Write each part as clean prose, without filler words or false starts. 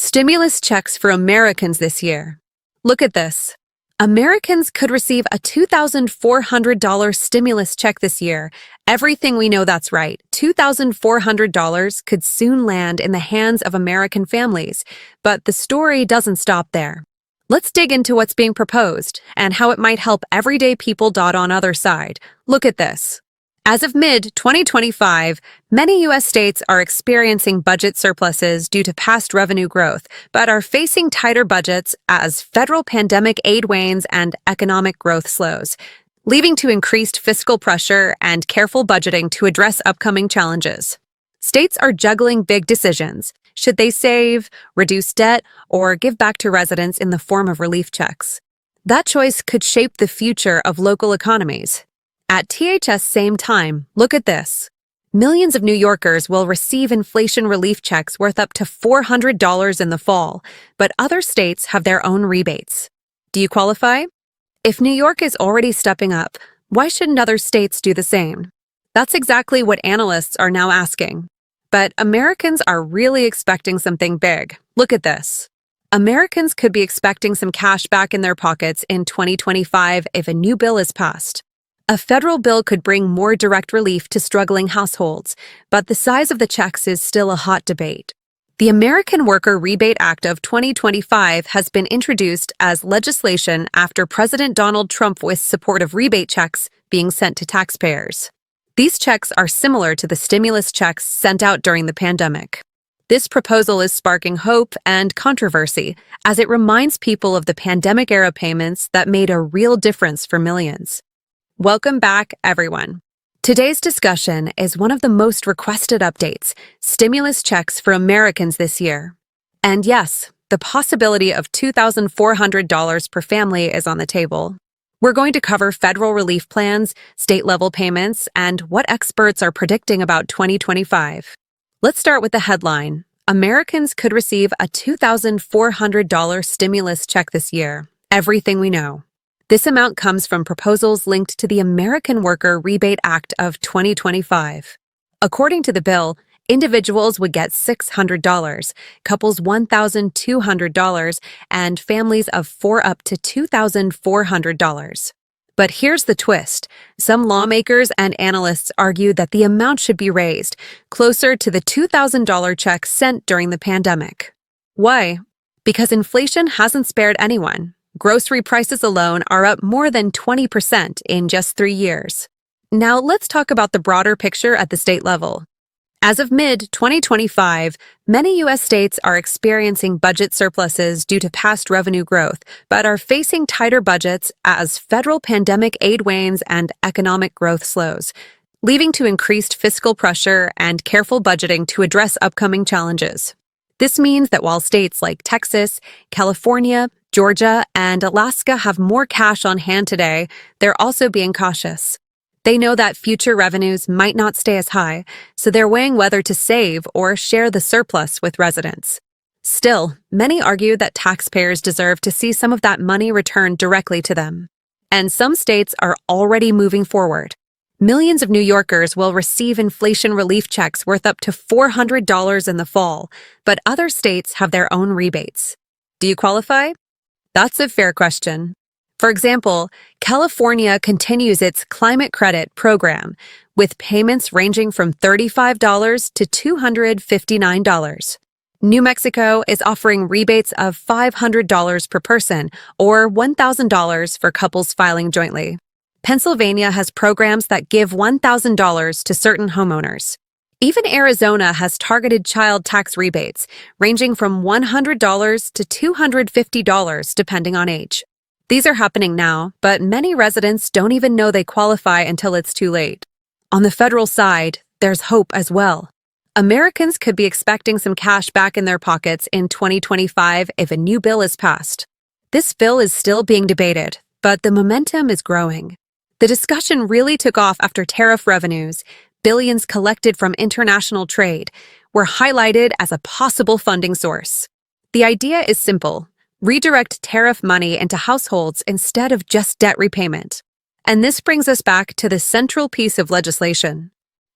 Stimulus checks for Americans this year. Look at this. Americans could receive a $2,400 stimulus check this year. Everything we know that's right. $2,400 could soon land in the hands of American families. But the story doesn't stop there. Let's dig into what's being proposed and how it might help everyday people. On other side, look at this. As of mid-2025, many U.S. states are experiencing budget surpluses due to past revenue growth, but are facing tighter budgets as federal pandemic aid wanes and economic growth slows, leading to increased fiscal pressure and careful budgeting to address upcoming challenges. States are juggling big decisions. Should they save, reduce debt, or give back to residents in the form of relief checks? That choice could shape the future of local economies. At THS same time, look at this. Millions of New Yorkers will receive inflation relief checks worth up to $400 in the fall, but other states have their own rebates. Do you qualify? If New York is already stepping up, why shouldn't other states do the same? That's exactly what analysts are now asking. But Americans are really expecting something big. Look at this. Americans could be expecting some cash back in their pockets in 2025 if a new bill is passed. A federal bill could bring more direct relief to struggling households, but the size of the checks is still a hot debate. The American Worker Rebate Act of 2025 has been introduced as legislation after President Donald Trump voiced support of rebate checks being sent to taxpayers. These checks are similar to the stimulus checks sent out during the pandemic. This proposal is sparking hope and controversy as it reminds people of the pandemic-era payments that made a real difference for millions. Welcome back, everyone. Today's discussion is one of the most requested updates, stimulus checks for Americans this year. And yes, the possibility of $2,400 per family is on the table. We're going to cover federal relief plans, state-level payments, and what experts are predicting about 2025. Let's start with the headline. Americans could receive a $2,400 stimulus check this year. Everything we know. This amount comes from proposals linked to the American Worker Rebate Act of 2025. According to the bill, individuals would get $600, couples $1,200, and families of 4 up to $2,400. But here's the twist. Some lawmakers and analysts argue that the amount should be raised, closer to the $2,000 check sent during the pandemic. Why? Because inflation hasn't spared anyone. Grocery prices alone are up more than 20% in just 3 years. Now let's talk about the broader picture at the state level. As of mid-2025, many U.S. states are experiencing budget surpluses due to past revenue growth, but are facing tighter budgets as federal pandemic aid wanes and economic growth slows, leading to increased fiscal pressure and careful budgeting to address upcoming challenges. This means that while states like Texas, California, Georgia, and Alaska have more cash on hand today, they're also being cautious. They know that future revenues might not stay as high, so they're weighing whether to save or share the surplus with residents. Still, many argue that taxpayers deserve to see some of that money returned directly to them. And some states are already moving forward. Millions of New Yorkers will receive inflation relief checks worth up to $400 in the fall, but other states have their own rebates. Do you qualify? That's a fair question. For example, California continues its climate credit program, with payments ranging from $35 to $259. New Mexico is offering rebates of $500 per person or $1,000 for couples filing jointly. Pennsylvania has programs that give $1,000 to certain homeowners. Even Arizona has targeted child tax rebates, ranging from $100 to $250 depending on age. These are happening now, but many residents don't even know they qualify until it's too late. On the federal side, there's hope as well. Americans could be expecting some cash back in their pockets in 2025 if a new bill is passed. This bill is still being debated, but the momentum is growing. The discussion really took off after tariff revenues, billions collected from international trade, were highlighted as a possible funding source. The idea is simple. Redirect tariff money into households instead of just debt repayment. And this brings us back to the central piece of legislation.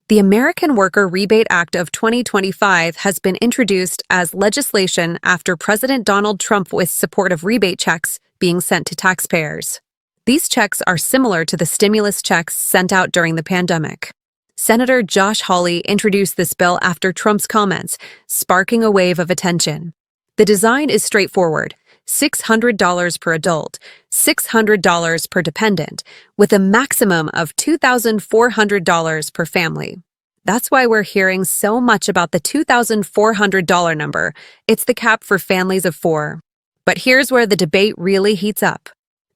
The American Worker Rebate Act of 2025 has been introduced as legislation after President Donald Trump with support of rebate checks being sent to taxpayers. These checks are similar to the stimulus checks sent out during the pandemic. Senator Josh Hawley introduced this bill after Trump's comments, sparking a wave of attention. The design is straightforward: $600 per adult, $600 per dependent, with a maximum of $2,400 per family. That's why we're hearing so much about the $2,400 number. It's the cap for families of four. But here's where the debate really heats up.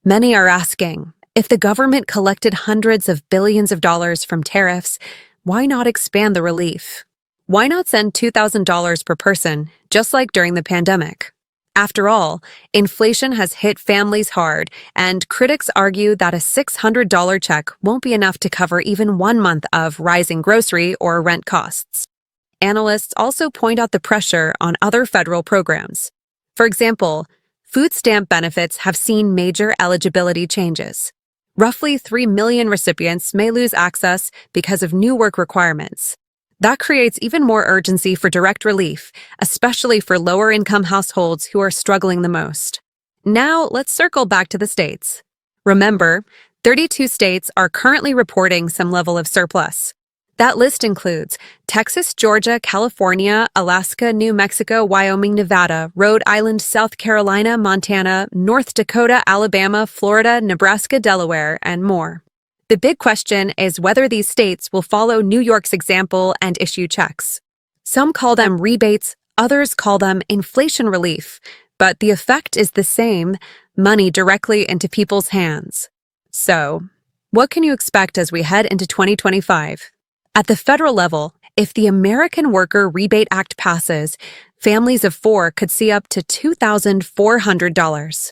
Many are asking, if the government collected hundreds of billions of dollars from tariffs, why not expand the relief? Why not send $2,000 per person, just like during the pandemic? After all, inflation has hit families hard, and critics argue that a $600 check won't be enough to cover even 1 month of rising grocery or rent costs. Analysts also point out the pressure on other federal programs. For example, food stamp benefits have seen major eligibility changes. Roughly 3 million recipients may lose access because of new work requirements. That creates even more urgency for direct relief, especially for lower-income households who are struggling the most. Now, let's circle back to the states. Remember, 32 states are currently reporting some level of surplus. That list includes Texas, Georgia, California, Alaska, New Mexico, Wyoming, Nevada, Rhode Island, South Carolina, Montana, North Dakota, Alabama, Florida, Nebraska, Delaware, and more. The big question is whether these states will follow New York's example and issue checks. Some call them rebates, others call them inflation relief, but the effect is the same: money directly into people's hands. So, what can you expect as we head into 2025? At the federal level, if the American Worker Rebate Act passes, families of four could see up to $2,400.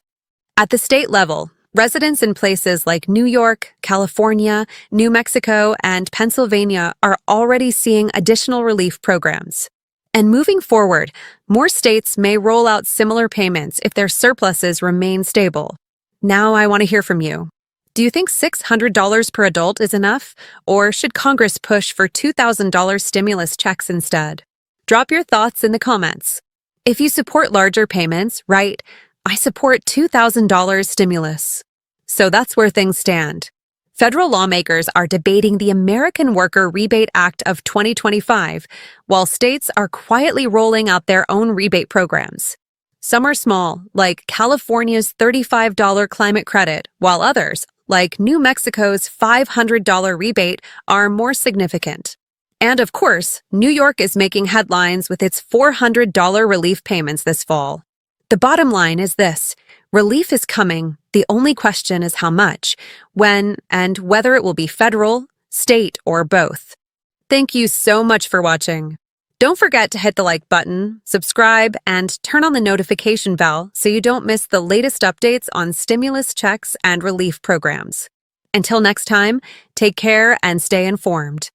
At the state level, residents in places like New York, California, New Mexico, and Pennsylvania are already seeing additional relief programs. And moving forward, more states may roll out similar payments if their surpluses remain stable. Now I want to hear from you. Do you think $600 per adult is enough, or should Congress push for $2,000 stimulus checks instead? Drop your thoughts in the comments. If you support larger payments, write, "I support $2,000 stimulus." So that's where things stand. Federal lawmakers are debating the American Worker Rebate Act of 2025, while states are quietly rolling out their own rebate programs. Some are small, like California's $35 climate credit, while others, like New Mexico's $500 rebate, are more significant. And of course, New York is making headlines with its $400 relief payments this fall. The bottom line is this: relief is coming. The only question is how much, when, and whether it will be federal, state, or both. Thank you so much for watching. Don't forget to hit the like button, subscribe, and turn on the notification bell so you don't miss the latest updates on stimulus checks and relief programs. Until next time, take care and stay informed.